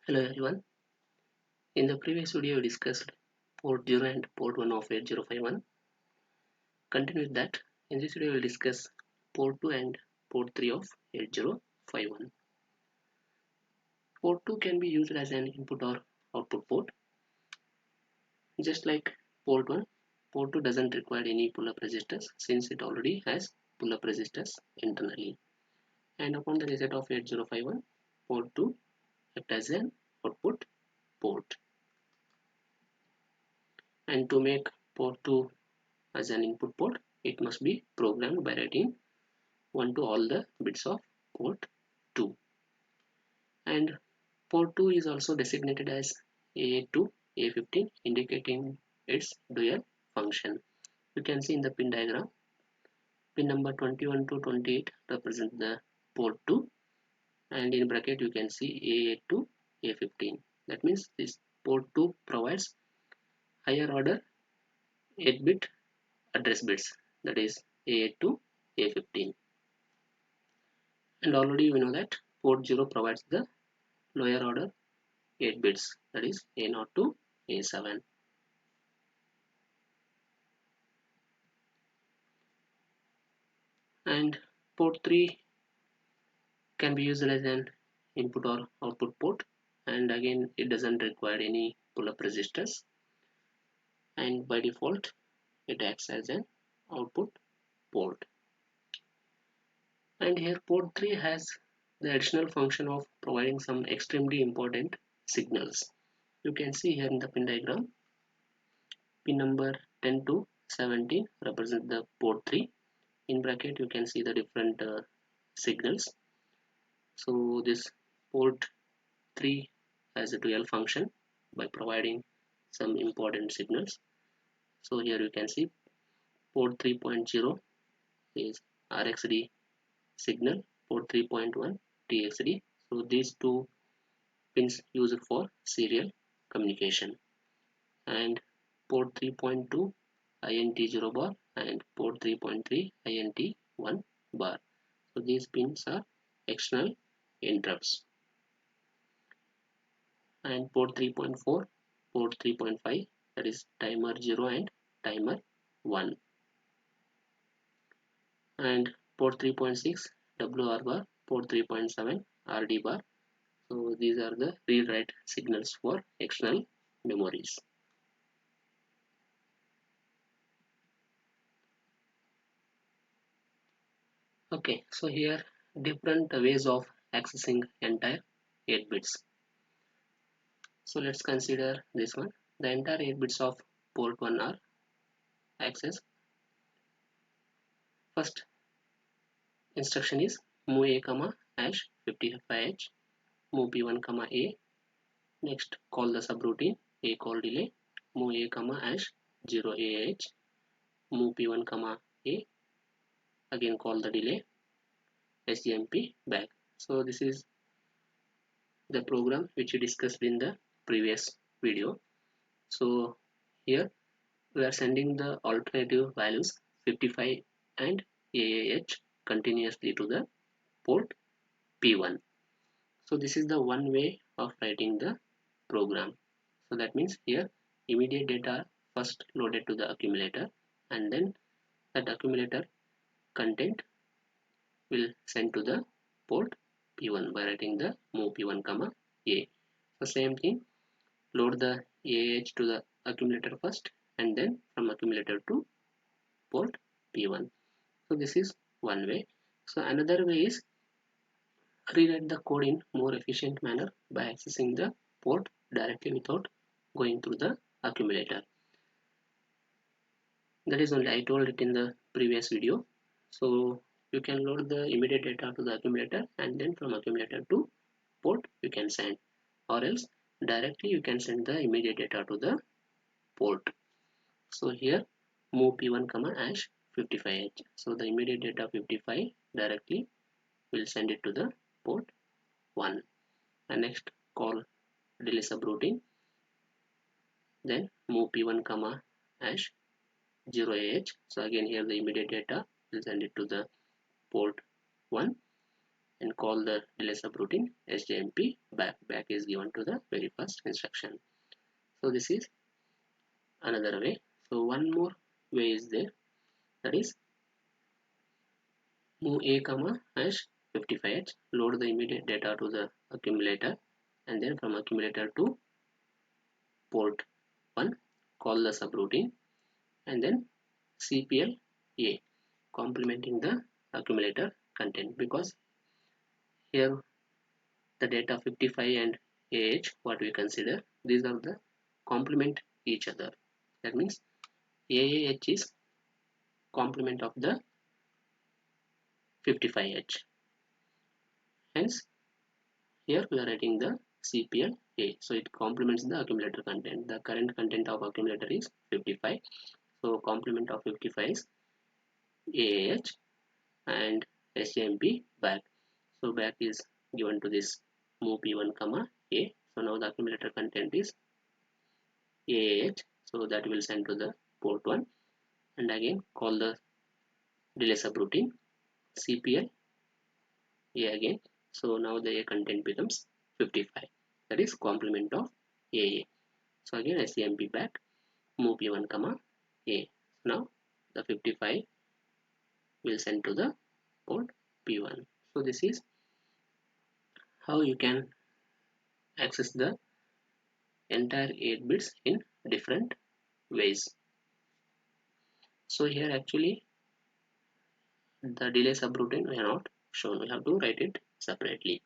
Hello everyone. In the previous video we discussed port 0 and port 1 of 8051. Continue with that. In this video we will discuss port 2 and port 3 of 8051. Port 2 can be used as an input or output port. Just like port 1, port 2 doesn't require any pull-up resistors since it already has pull-up resistors internally. And upon the reset of 8051, port 2 acts as an output port. And to make port 2 as an input port, it must be programmed by writing 1 to all the bits of port 2. And port 2 is also designated as A8 to A15, indicating its dual function. You can see in the pin diagram, pin number 21 to 28 represent the port 2, and in bracket you can see A8 to A15. That means this port 2 provides higher order 8-bit address bits, that is A8 to A15. And already we know that port 0 provides the lower order 8 bits, that is A0 to A7. And port 3 can be used as an input or output port, and again it doesn't require any pull-up resistors, and by default it acts as an output port. And here port 3 has the additional function of providing some extremely important signals. You can see here in the pin diagram, pin number 10 to 17 represent the port 3. In bracket you can see the different signals. So this port 3 has a dual function by providing some important signals. So here you can see port 3.0 is RxD signal, port 3.1 TxD. So these two pins used for serial communication, and port 3.2 INT0 bar and port 3.3 INT1 bar. So these pins are external interrupts. And port 3.4, port 3.5, that is timer 0 and timer 1. And port 3.6 WR bar, port 3.7 RD bar. So these are the read-write signals for external memories. Okay, so here different ways of accessing entire 8 bits. So let's consider this one. The entire 8 bits of port 1 are accessed. First instruction is move a comma hash 55h, move p1 comma a. Next call the subroutine a call delay, move a comma hash 0ah, move p1 comma a. Again call the delay sjmp back. So this is the program which we discussed in the previous video. So here we are sending the alternative values 55 and AAH continuously to the port P1. So this is the one way of writing the program. So that means here immediate data first loaded to the accumulator, and then that accumulator content will send to the port P1 by writing the move P1 comma A. So same thing, load the AH to the accumulator first, and then from accumulator to port P1. So this is one way. So another way is rewrite the code in more efficient manner by accessing the port directly without going through the accumulator. That is only I told it in the previous video. So you can load the immediate data to the accumulator, and then from accumulator to port you can send, or else directly you can send the immediate data to the port. So here move p1 comma hash 55h. So the immediate data 55 directly will send it to the port 1. And next call delay subroutine, then move p1 comma hash 0ah. So again here the immediate data will send it to the port 1, and call the delay subroutine sjmp back. Back is given to the very first instruction. So this is another way. So one more way is there, that is move a comma hash 55h, load the immediate data to the accumulator, and then from accumulator to port 1, call the subroutine, and then cpl a, complementing the accumulator content, because here the data 55 and ah what we consider, these are the complement each other. That means ah is complement of the 55h. Hence here we are writing the cpl a, so it complements the accumulator content. The current content of accumulator is 55, so complement of 55 is ah and sjmp back. So back is given to this move p1 comma a. So now the accumulator content is ah, so that will send to the port 1, and again call the delay subroutine cpl a again. So now the a content becomes 55, that is complement of aa. So again sjmp back, move p1 comma a. Now the 55 will send to the port p1. So this is how you can access the entire 8 bits in different ways. So here actually the delay subroutine we are not shown, we have to write it separately.